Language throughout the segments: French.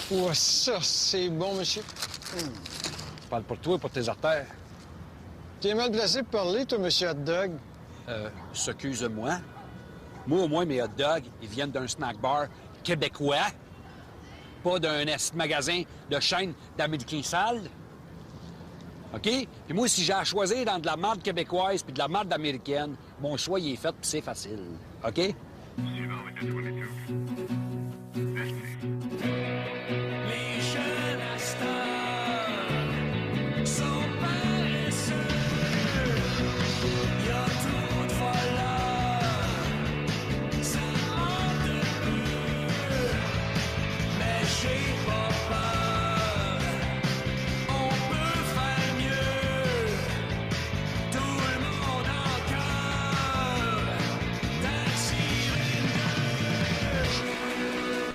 Ouais, ça, c'est bon, monsieur. Je parle pour toi et pour tes artères. T'es mal placé pour parler, toi, monsieur Hot Dog. Excuse-moi. Moi, au moins, mes hot dogs, ils viennent d'un snack bar québécois, pas d'un magasin de chaîne d'Américains sales. OK? Puis moi, si j'ai à choisir dans de la marde québécoise puis de la marde américaine, mon choix, il est fait puis c'est facile. OK?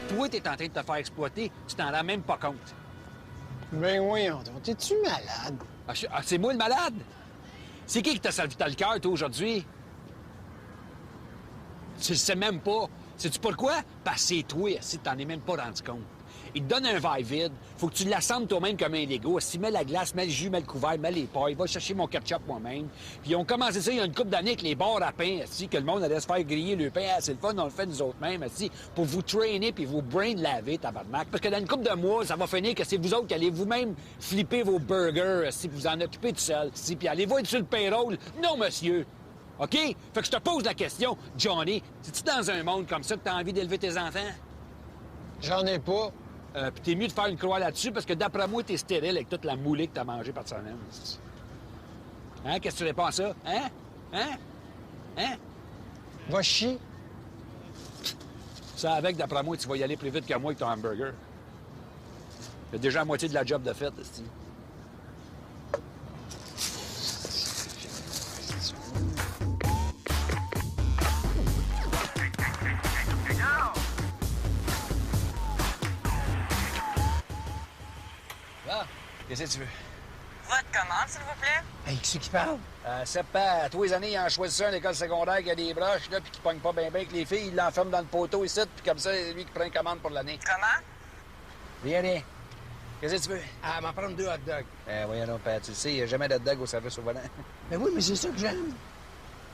Toi, t'es en train de te faire exploiter, tu t'en rends même pas compte. Ben voyons donc, t'es-tu malade? C'est moi le malade? C'est qui t'a salvé le cœur, toi, aujourd'hui? Tu le sais même pas. Sais-tu pourquoi? Parce que c'est toi, si t'en es même pas rendu compte. Il te donne un verre vide, faut que tu l'assembles toi-même comme un Lego. Si mets la glace, mets le jus, mets le couvert, mets les pailles, va chercher mon ketchup moi-même. Puis ils ont commencé ça il y a une couple d'années avec les bars à pain, que le monde allait se faire griller le pain. C'est le fun, on le fait nous autres mêmes, pour vous traîner puis vous brain laver, tabarnak. Parce que dans une couple de mois, ça va finir que c'est vous autres qui allez vous-même flipper vos burgers, si vous en occupez tout seul, puis allez-vous être sur le payroll? Non, monsieur. OK? Fait que je te pose la question, Johnny, es-tu dans un monde comme ça que t'as envie d'élever tes enfants? J'en ai pas. Puis t'es mieux de faire une croix là-dessus parce que d'après moi, t'es stérile avec toute la moulée que t'as mangée par semaine. Hein? Qu'est-ce que tu réponds à ça? Hein? Hein? Hein? Va chier. Ça avec, d'après moi, tu vas y aller plus vite que moi avec ton hamburger. T'as déjà la moitié de la job de fait, esti. Qu'est-ce que tu veux? Votre commande, s'il vous plaît? Hey, qui c'est qui parle? C'est pas. Tous les années, ils en choisissent un à l'école secondaire qui a des broches, là, puis qui pogne pas bien avec les filles. Ils l'enferment dans le poteau ici, puis comme ça, c'est lui qui prend une commande pour l'année. Comment? Rien. Qu'est-ce que tu veux? Ah, m'en prendre 2 hot dogs. Voyons donc, Pat, tu le sais, il n'y a jamais de hot dog au service au volant. Ben oui, mais c'est ça que j'aime.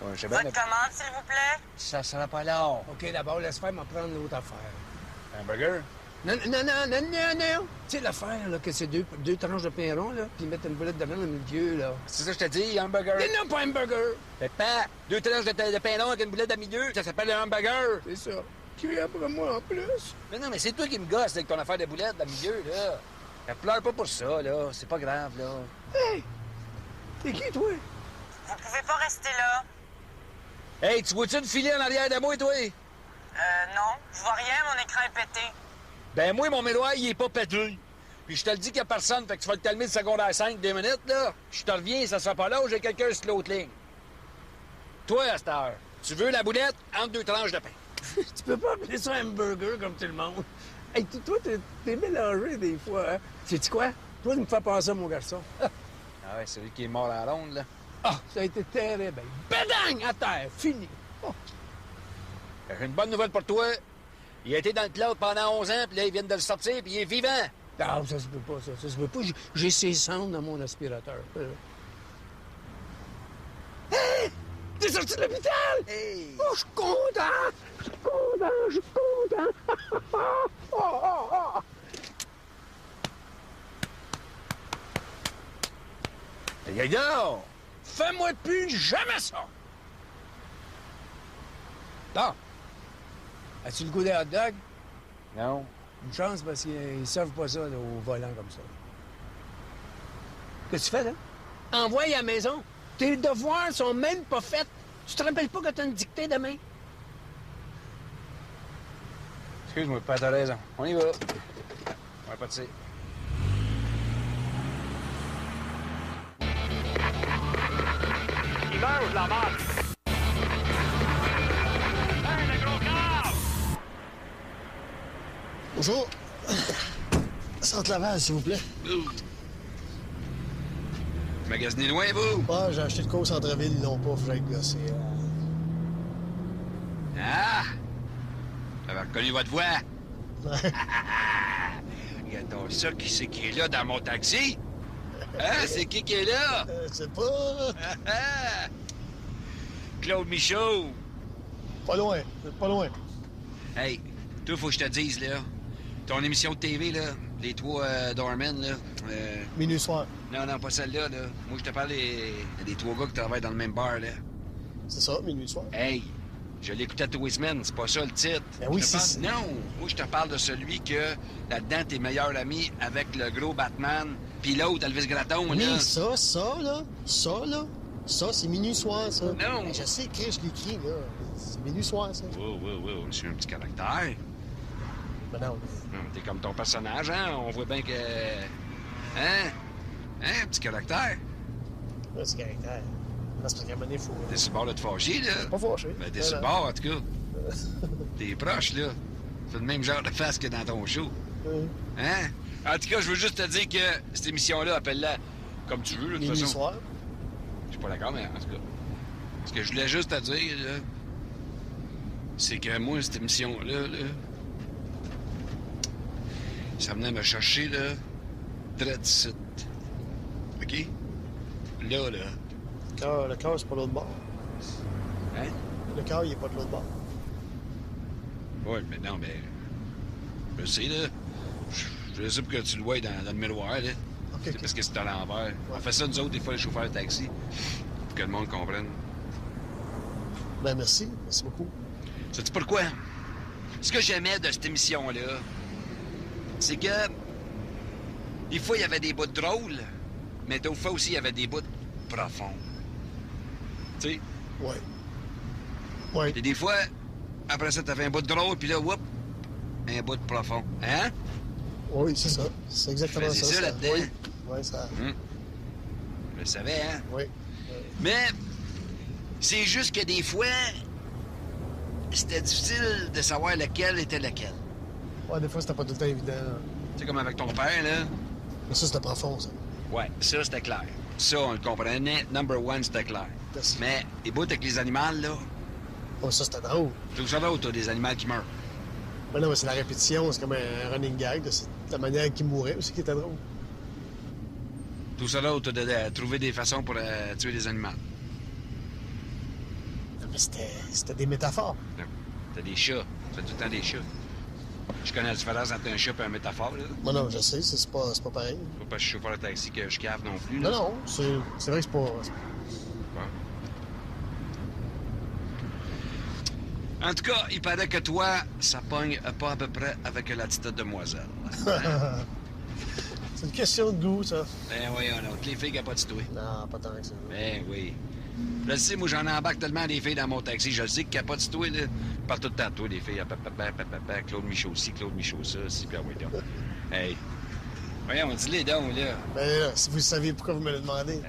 Ouais, je sais bien, Votre commande, s'il vous plaît? ça sera pas long. OK, d'abord, laisse faire, m'en prendre l'autre affaire. Hamburger? Non. Tu sais, l'affaire, là, que c'est deux tranches de pain rond, là, puis mettre une boulette de viande au milieu, là. C'est ça que je te dis, hamburger? Mais non, pas hamburger! Fait pas 2 tranches de pain long avec une boulette à milieu, ça s'appelle un hamburger. C'est ça. Puis après moi, en plus. Mais non, mais c'est toi qui me gosses avec ton affaire de boulette dans le milieu, là. Pleure pas pour ça, là. C'est pas grave, là. Hey! T'es qui, toi? Vous pouvez pas rester là. Hey, tu vois-tu une filet en arrière de moi, toi? Non. Je vois rien, mon écran est pété. Ben moi, mon miroir, il est pas pété. Puis je te le dis qu'il y a personne, fait que tu vas le calmer de secondaire 5, 2 minutes, là. Je te reviens, ça sera pas là où j'ai quelqu'un sur l'autre ligne. Toi, à cette heure, tu veux la boulette entre 2 tranches de pain. Tu peux pas appeler ça hamburger comme tout le monde. Hey, toi, t'es mélangé des fois, hein? Sais-tu quoi? Toi, tu me fais penser à mon garçon. Ah ouais, c'est lui qui est mort à la ronde, là. Ah, ça a été terrible. Bédang! À terre, fini. Oh. J'ai une bonne nouvelle pour toi. Il a été dans le cloud pendant 11 ans, puis là, ils viennent de le sortir, puis il est vivant. Ah, ça se peut pas, ça. Ça se peut pas. J'ai ses cendres dans mon aspirateur. Hey! T'es sorti de l'hôpital! Hey! Oh, je suis content! Je suis content! Oh. Hey, donc! Fais-moi plus jamais ça! Bon. As-tu le goût des hot dogs? Non. Une chance parce qu'ils servent pas ça là, au volant comme ça. Qu'est-ce que tu fais, là? Envoie à la maison. Tes devoirs sont même pas faits. Tu te rappelles pas que t'as une dictée demain? Excuse-moi, pas t'as raison. On y va. On va pas de ça. Il meurt, la marque! Hey, le gros corps! Bonjour. Centre Laval, s'il vous plaît. Magasinez loin, vous? Ah, j'ai acheté de quoi au centre-ville, ils l'ont pas, faut que j'aille gosser. Ah! J'avais reconnu votre voix. Ouais. Regarde ça, qui c'est qui est là dans mon taxi? Hein? C'est qui est là? Je sais pas. Claude Michaud. Pas loin, pas loin. Hey, toi, faut que je te dise, là, ton émission de TV, là, les trois Doormen, là, Minuit soir. non, pas celle-là, là. Moi, je te parle des trois gars qui travaillent dans le même bar, là. C'est ça, minuit soir. Hey, je l'écoutais tous les semaines, c'est pas ça le titre. Ben oui, Je te parle- c'est- Non, moi, je te parle de celui que, là-dedans, t'es meilleur ami avec le gros Batman, puis l'autre, Elvis Gratton, là. Oui, ça, c'est minuit soir, ça. Non. Ben, je sais, Chris, je l'écris, là. C'est minuit soir, ça. Wow, je suis un petit caractère. Ben non. T'es comme ton personnage, hein? On voit bien que... Hein? Hein, petit caractère? Là, c'est caractère. Là, c'est parce qu'à un moment donné, faut. T'es sur le bord de te fâcher, là? Pas fâché. Ben, t'es sur le bord, en tout cas. T'es proche, là. Fais le même genre de face que dans ton show. Hein? En tout cas, je veux juste te dire que cette émission-là, appelle-la comme tu veux, là, de toute Minuit façon. soir. Je suis pas d'accord, mais en tout cas. Ce que je voulais juste te dire, là, c'est que moi, cette émission-là, là, ça venait me chercher, là, très site. OK? Là. Le cœur, c'est pas l'autre bord. Hein? Le cœur, il est pas de l'autre bord. Oui, mais non, mais... Je sais, là. Je sais pour que tu le vois dans le miroir, là. OK, C'est OK. parce que c'est à l'envers. On fait ça, nous autres, des fois, les chauffeurs de taxi, pour que le monde comprenne. Ben, merci. Merci beaucoup. Sais-tu pourquoi? Ce que j'aimais de cette émission-là, c'est que des fois, il y avait des bouts drôles, mais d'autres fois aussi, il y avait des bouts profonds. Tu sais? Ouais. Ouais. Et des fois, après ça, t'avais un bout drôle, puis là, whoop, un bout profond. Hein? Oui, c'est ça. C'est exactement Je faisais ça. ça là-dedans. Oui, ouais, ça. Je le savais, hein? Oui. Mais c'est juste que des fois, c'était difficile de savoir lequel était lequel. Ouais, des fois, c'était pas tout le temps évident. Tu sais, comme avec ton père, là. Mais ça, c'était profond, ça. Ouais, ça, c'était clair. Ça, on le comprenait. Number one, c'était clair. Merci. Mais les bouts avec les animaux, là, Oh, ça, c'était drôle. tout ça là, t'as des animaux qui meurent. Mais non, mais c'est la répétition. C'est comme un running gag. C'est la manière qu'il mourait aussi qui était drôle. Tout ça là, t'as de trouver des façons pour tuer des animaux. Non, mais c'était des métaphores. Non. T'as des chats. T'as tout le temps des chats. Je connais la différence entre un chat et un métaphore, là. Moi, non, je sais. C'est pas pareil. C'est pas parce que je suis chauffeur de taxi que je cave non plus, Non, là. non. C'est vrai que c'est pas. Bon. En tout cas, il paraît que toi, ça pogne pas à peu près avec la petite demoiselle. C'est une question de goût, ça. Ben oui, on a les filles qui n'ont pas de toi. Non, pas tant que ça. Ben oui. Je le sais, moi, j'en embarque tellement des filles dans mon taxi. Je le sais qu'il n'y a pas de toi, là. Je parle tout le temps de toi, des filles. Claude Michaud ci, Claude Michaud ça, si, puis ah oui, donc. Hey. Voyons, dis-les donc, là. Ben là, si vous saviez pourquoi vous me le demandez.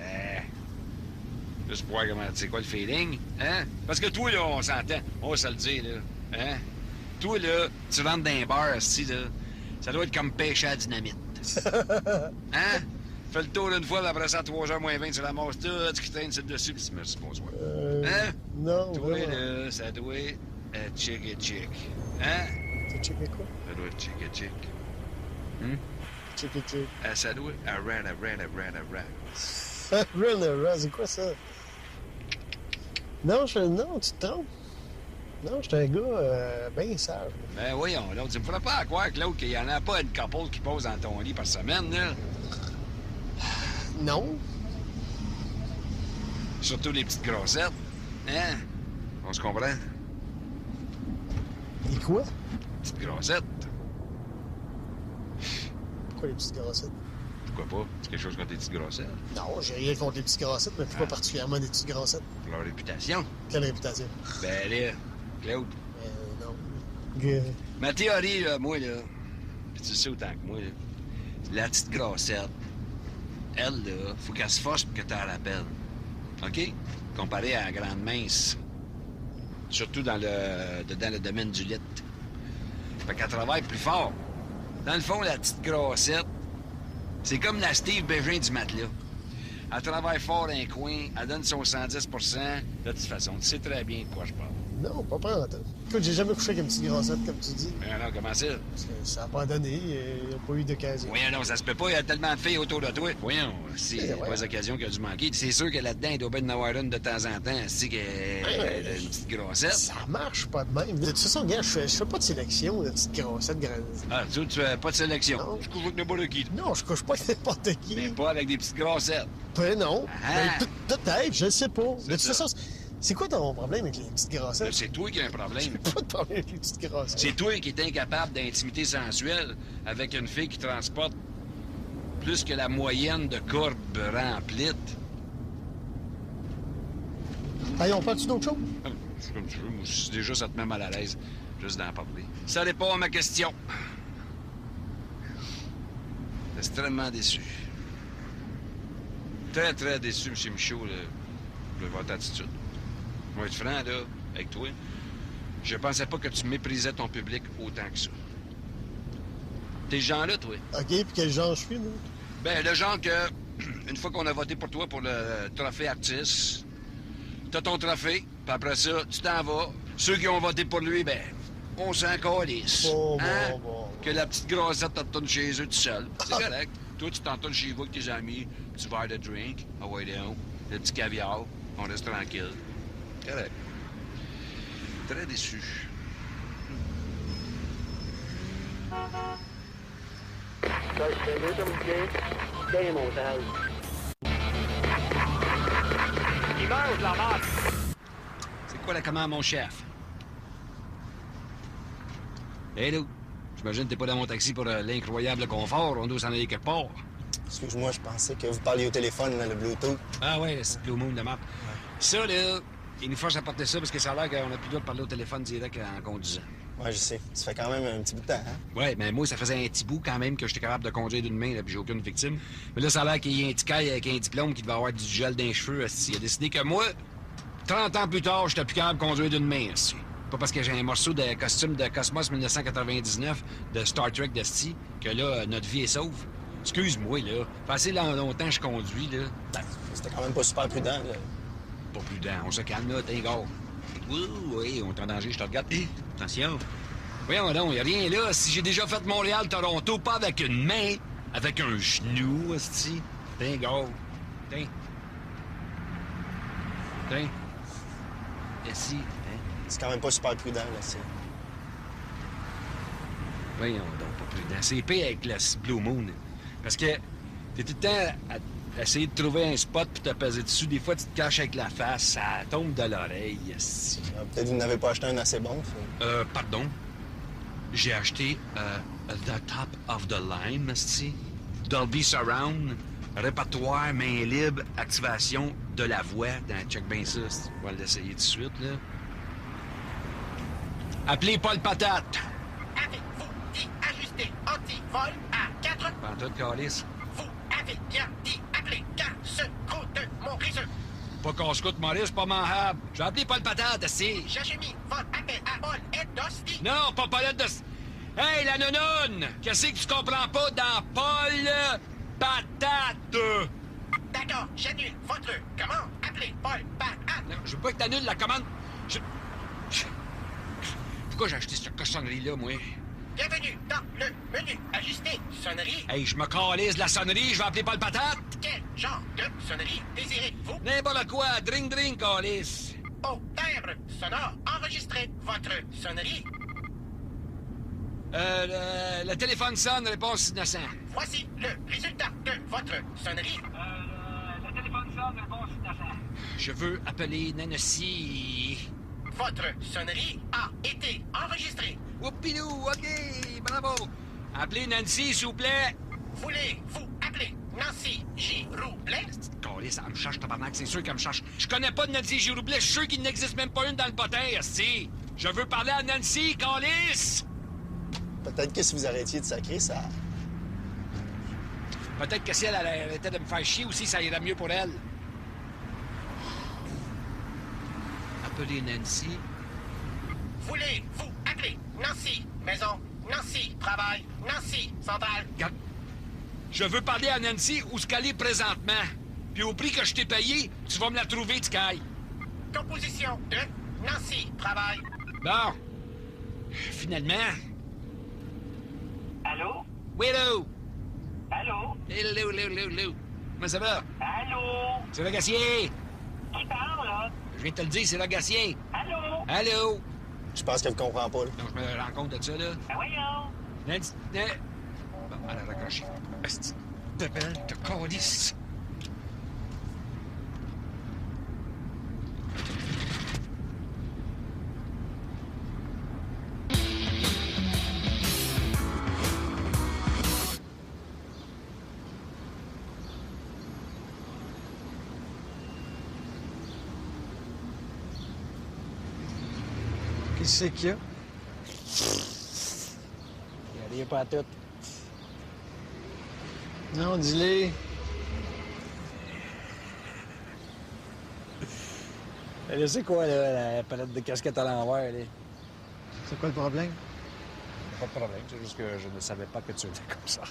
Juste pour voir comment, c'est quoi le feeling, hein? Parce que toi, là, on s'entend. On va se le dire, là. Hein? Toi, là, tu rentres dans un bar, ici, là. Ça doit être comme pêcher à la dynamite. Hein? Fais le tour une fois, puis après ça, 3h moins 20, tu ramasses tout, tu traînes sur le dessus, puis tu merci, bonsoir. Hein? Non, Toi, vraiment. là, ça doit être chick et chick. Hein? T'as checké quoi? Ça doit être chick et chick. Checké, check. Ça doit être a rat. Run, c'est quoi ça? Non, non, tu te trompes. Non, j'étais un gars bien sage. Ben voyons, là, tu me feras pas à croire, Claude, qu'il y en a pas une couple qui pose dans ton lit par semaine, là. Non. Surtout les petites grossettes. Hein? On se comprend? Et quoi? Petites grossettes. Pourquoi les petites grossettes? Pourquoi pas? C'est quelque chose contre les petites grossettes. Non, j'ai rien contre les petites grossettes, mais pourquoi particulièrement des petites grossettes? Pour leur réputation. Quelle réputation? Ben là, Claude. Non. Ma théorie, là, moi, là, pis tu le sais autant que moi, là, la petite grossette, elle, là, faut qu'elle se force pour que tu la rappelles. OK? Comparé à la grande mince. Surtout dans le domaine du lit. Fait qu'elle travaille plus fort. Dans le fond, la petite grossette, c'est comme la Steve Bégin du matelas. Elle travaille fort dans un coin, elle donne son 110 de toute façon, tu sais très bien de quoi je parle. Non, pas prendre. Écoute, j'ai jamais couché avec une petite grossette, comme tu dis. Mais alors, comment ça? Parce que ça n'a pas donné, il n'y a pas eu d'occasion. Voyons, non, ça se peut pas, il y a tellement de filles autour de toi. Voyons, c'est Eh, ouais. pas l'occasion qui a dû manquer. C'est sûr que là-dedans, il doit bien en avoir une de temps en temps, c'est qu'elle a une petite grossette. Ça marche pas de même. De toute façon, gars, je fais pas de sélection de petites grossettes grandes. Ah, tu fais pas de sélection. Non. Je couche avec n'importe qui. Non, je couche pas avec n'importe qui. Mais pas avec des petites grossettes. Ben non. Ah. Ben, peut-être, je le sais pas. De toute ça. façon, c'est quoi ton problème avec les petites grossettes? C'est toi qui as un problème. Pas de problème avec les petites grossettes. C'est toi qui es incapable d'intimité sensuelle avec une fille qui transporte plus que la moyenne de courbes remplites. Hey, on parle-tu d'autre chose? C'est comme tu veux. Moi, déjà, ça te met mal à l'aise, juste d'en parler. Ça répond à ma question. Extrêmement déçu. Très, très déçu, M. Michaud, de votre attitude. Je vais être franc, là, avec toi. Je pensais pas que tu mépriserais ton public autant que ça. T'es ce genre-là, toi. OK, puis quel genre je suis, moi? Ben, le genre que, une fois qu'on a voté pour toi pour le trophée artiste, t'as ton trophée, puis après ça, tu t'en vas. Ceux qui ont voté pour lui, ben, on s'en calisse. Bon. Que la petite grossette te retourne chez eux tout seul. C'est correct. Toi, tu t'entonnes chez vous avec tes amis, petit verre de drink, ah ouais, donc, le petit caviar, on reste tranquille. Correct. Très déçu. Il meurt, la marque. C'est quoi la commande, mon chef? Hello. J'imagine que t'es pas dans mon taxi pour l'incroyable confort. On doit s'en aller quelque part. Excuse-moi, je pensais que vous parliez au téléphone, là, le Bluetooth. Ah ouais, c'est Blue Moon de map. Ça, là, il nous force à porter ça parce que ça a l'air qu'on a plus le droit de parler au téléphone direct en conduisant. Ouais, je sais. Ça fait quand même un petit bout de temps, hein? Ouais, mais moi, ça faisait un petit bout quand même que j'étais capable de conduire d'une main, là, puis j'ai aucune victime. Mais là, ça a l'air qu'il y a un petit caille avec un diplôme qui devait avoir du gel dans les cheveux. Il a décidé que moi, 30 ans plus tard, j'étais plus capable de conduire d'une main. Asti. Pas parce que j'ai un morceau de costume de Cosmos 1999 de Star Trek d'Asti que là, notre vie est sauve. Excuse-moi, là. Fait assez longtemps que je conduis, là. Ben, c'était quand même pas super prudent, là. Pas prudent. On se calme, là, t'es gars. Oui, on est en danger, je te regarde. Hé, attention. Voyons donc, y a rien là. Si j'ai déjà fait Montréal-Toronto, pas avec une main, avec un genou, esti. T'es gars. Tiens. Tiens. Ici. C'est quand même pas super prudent, là, c'est... Voyons donc, pas prudent. C'est pire avec la Blue Moon. Parce que t'es tout le temps à essayer de trouver un spot puis te peser dessus. Des fois, tu te caches avec la face, ça tombe de l'oreille. esti. Peut-être que vous n'avez pas acheté un assez bon, ça. Pardon. J'ai acheté The Top of the Line, esti. Dolby Surround, répertoire, main libre, activation de la voix. Check bien ça, esti. On va l'essayer tout de suite, là. Appelez Paul Patate. Avez-vous dit ajuster anti-vol à 4? Pantoute, calice. Vous avez bien dit appeler casse-croûte de mon réseau. Pas casse-croûte, Maurice, pas manhable. J'ai appelé Paul Patate, esti. J'ai mis votre appel à Paul Edosti. Non, pas Paulette de... Hey, la nounoune! Qu'est-ce que tu comprends pas dans Paul Patate? D'accord, j'annule votre commande. Appelez Paul Patate. Non, je veux pas que t'annules la commande. Pourquoi j'ai acheté cette cochonnerie-là, moi? Bienvenue dans le menu ajuster sonnerie. Hey, je me calisse de la sonnerie, je vais appeler Paul Patate. Quel genre de sonnerie désirez-vous? N'importe quoi, drink, calice. Au timbre sonore, enregistrez votre sonnerie. Le téléphone sonne, réponse innocent. Voici le résultat de votre sonnerie. Le téléphone sonne, réponse innocent. Je veux appeler Nancy. Votre sonnerie a été enregistrée. Oupidou, OK, bravo. Appelez Nancy, s'il vous plaît. Voulez-vous appeler Nancy Giroublet? Calice, elle me cherche, tabarnak, c'est sûr qu'elle me cherche. Je connais pas de Nancy Giroublet, je suis sûr qu'il n'existe même pas une dans le potin, esti. Je veux parler à Nancy, calice. Peut-être que si vous arrêtiez de sacrer, ça... Peut-être que si elle arrêtait de me faire chier aussi, ça irait mieux pour elle. Appelez Nancy. Voulez-vous appeler Nancy Maison, Nancy Travail, Nancy Centrale? Regarde, je veux parler à Nancy où ce qu'elle est présentement. Puis au prix que je t'ai payé, tu vas me la trouver, Sky. Composition de Nancy Travail. Bon, Finalement. Allô? Oui, hello! Allô? Hello. Comment ça va? Allô? C'est Lagacier! Qui parle, là? Je viens de te le dire, c'est Lagacier! Allô? Allô? Je pense qu'elle ne comprend pas, là. Donc, je me rends compte de ça, là. Ben voyons. Nancy... Bon, elle a raccroché. Asti de belle de calice. Qu'est-ce qu'il y a? Il n'y a rien pas à tout. Non, dis-le. Là, c'est quoi, là, la palette de casquettes à l'envers, là? C'est quoi le problème? Pas de problème, c'est juste que je ne savais pas que tu étais comme ça.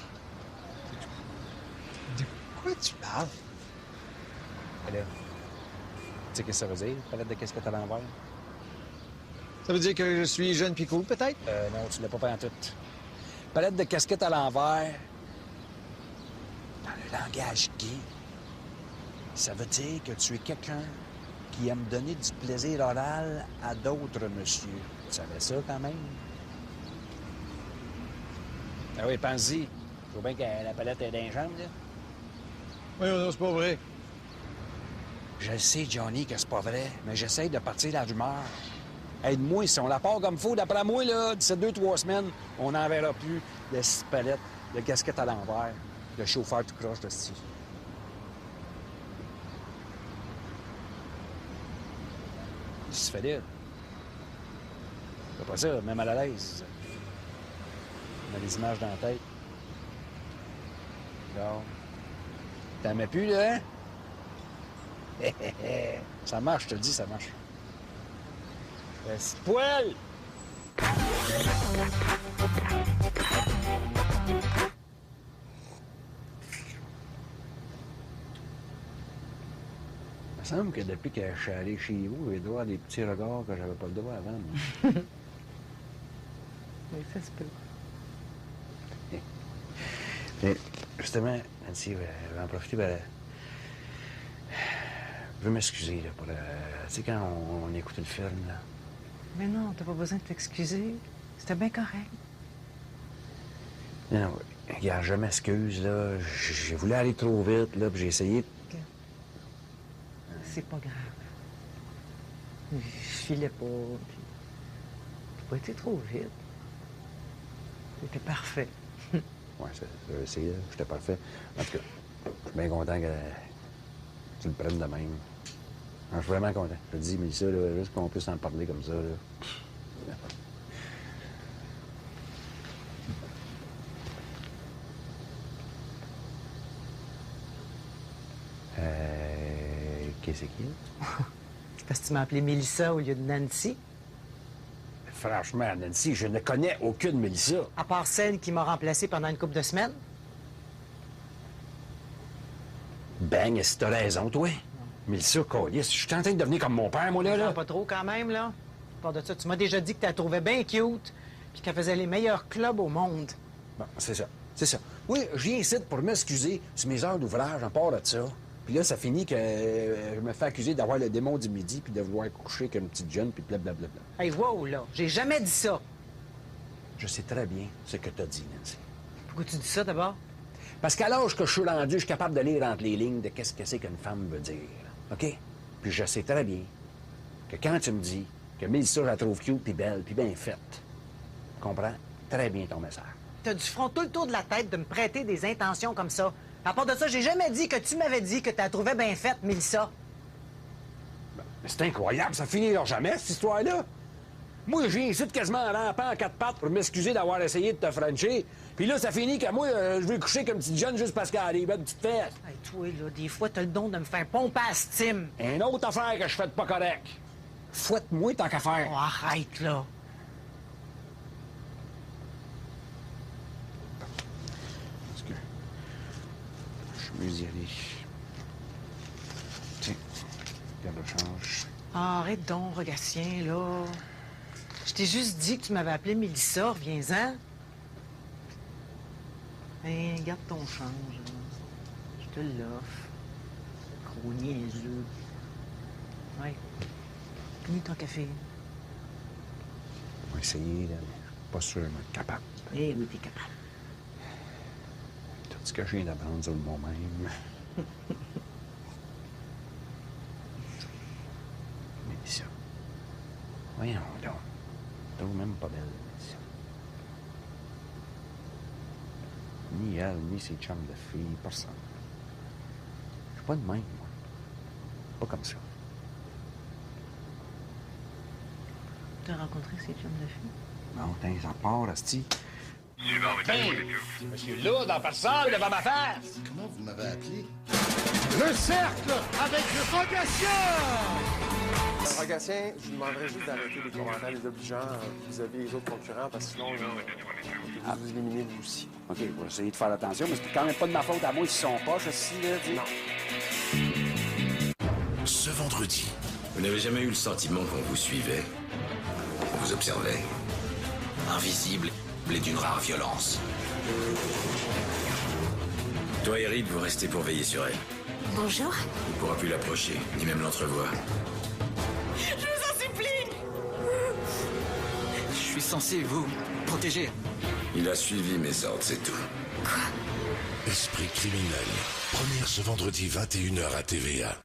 De quoi tu parles? Et là, tu sais qu'est-ce que ça veut dire, palette de casquettes à l'envers? Ça veut dire que je suis jeune pis cool, peut-être? Non, tu l'as pas en tout. Palette de casquettes à l'envers, dans le langage gay, ça veut dire que tu es quelqu'un qui aime donner du plaisir oral à d'autres monsieur. Tu savais ça, quand même? Ah oui, pense-y. Je vois bien que la palette est dans les jambes, là. Oui, non, c'est pas vrai. Je le sais, Johnny, que c'est pas vrai, mais j'essaie de partir la rumeur. Aide-moi, si on la part comme faut, d'après moi, là, d'ici 2-3 semaines, on n'en verra plus de 6 palettes, de casquettes à l'envers, de chauffeur tout croche de style. Tu se fais dire. C'est pas ça, même à la l'aise. On a des images dans la tête. Regarde. T'en mets plus, là, hein? Ça marche, je te le dis, ça marche. Poil! Il me semble que depuis que je suis allé chez vous, j'ai droit à des petits regards que j'avais pas le droit avant. moi. Oui, ça se peut. Mais justement, Nancy, je vais en profiter pour... Je veux m'excuser là, pour le... Tu sais, quand on écoutait le film, là. Mais non, t'as pas besoin de t'excuser. C'était bien correct. Non, regarde, je m'excuse, là. J'ai voulu aller trop vite, là, puis j'ai essayé... C'est pas grave. Je filais pas, puis... T'as pas été trop vite. C'était parfait. Ouais, j'ai essayé, j'étais parfait. En tout cas, je suis bien content que tu le prennes de même. Je suis vraiment content. Je te dis, mais ça, là, juste qu'on puisse en parler comme ça, là. Qu'est-ce qu'il y a? Parce que tu m'as appelé Mélissa au lieu de Nancy. Franchement, Nancy, je ne connais aucune Mélissa. À part celle qui m'a remplacée pendant une couple de semaines. Ben, si t'as raison, toi. Mélissa, câlisse, je suis en train de devenir comme mon père, moi, là. Pas trop, quand même, là. À part de ça, tu m'as déjà dit que tu la trouvais bien cute, puis qu'elle faisait les meilleurs clubs au monde. Bon, c'est ça. C'est ça. Oui, je viens ici pour m'excuser sur mes heures d'ouvrage en part de ça. Puis là, ça finit que je me fais accuser d'avoir le démon du midi puis de vouloir coucher avec une petite jeune puis blablabla. Hey, wow, là, j'ai jamais dit ça. Je sais très bien ce que t'as dit, Nancy. Pourquoi tu dis ça, d'abord? Parce qu'à l'âge que je suis rendu, je suis capable de lire entre les lignes de qu'est-ce que c'est qu'une femme veut dire. OK? Puis je sais très bien que quand tu me dis que Mélissa, je la trouve cute puis belle puis bien faite, tu comprends très bien ton message. T'as du front tout le tour de la tête de me prêter des intentions comme ça. À part de ça, j'ai jamais dit que tu m'avais dit que tu la trouvais bien faite, Mélissa. Ben, c'est incroyable, ça finira jamais, cette histoire-là. Moi, je viens ici quasiment en rampant en 4 pattes pour m'excuser d'avoir essayé de te frencher. Puis là, ça finit que moi, je vais coucher comme une petite jeune juste parce qu'elle a des belles petites fesses. Hey, toi, là, des fois, t'as le don de me faire pomper à estime. Une autre affaire que je fais de pas correct. Fouette-moi tant qu'à faire. Oh, arrête, là. Parce que... Je suis mieux d'y aller. Tiens, regarde le change. Ah, arrête donc, Rogatien, là. Je t'ai juste dit que tu m'avais appelé Mélissa, reviens-en. Hey, garde ton change. Là. Je te l'offre. Gros niaiseux. Ouais. Finis ton café. On va essayer, là, mais pas sûr d'être capable. Eh oui, t'es capable. Tout ce que je viens d'apprendre sur moi-même. Mélissa. Voyons donc. T'es même pas belle, Mélissa. Ni elle, ni ses chums de filles, personne. Je suis pas de même, moi. Pas comme ça. Tu as rencontré ces chums de filles? Non, t'es en part, asti. Hey, Monsieur Lourdes en personne devant ma face! comment vous m'avez appelé? Le cercle avec le Rogatien! Rogatien, je vous demanderais juste d'arrêter les commentaires désobligeants vis-à-vis des autres concurrents, parce que sinon, là, vous éliminez vous aussi. OK, on va essayer de faire attention, mais c'est quand même pas de ma faute à moi s'ils sont pas, ceci, là, dis. Non. Ce vendredi. Vous n'avez jamais eu le sentiment qu'on vous suivait, qu'on vous observait, invisible et d'une rare violence. Toi, Eric, vous restez pour veiller sur elle. Bonjour. On ne pourra plus l'approcher, ni même l'entrevoir. Je vous en supplie. Je suis censé vous protéger. Il a suivi mes ordres, c'est tout. Quoi? Esprit criminel. Première ce vendredi 21h à TVA.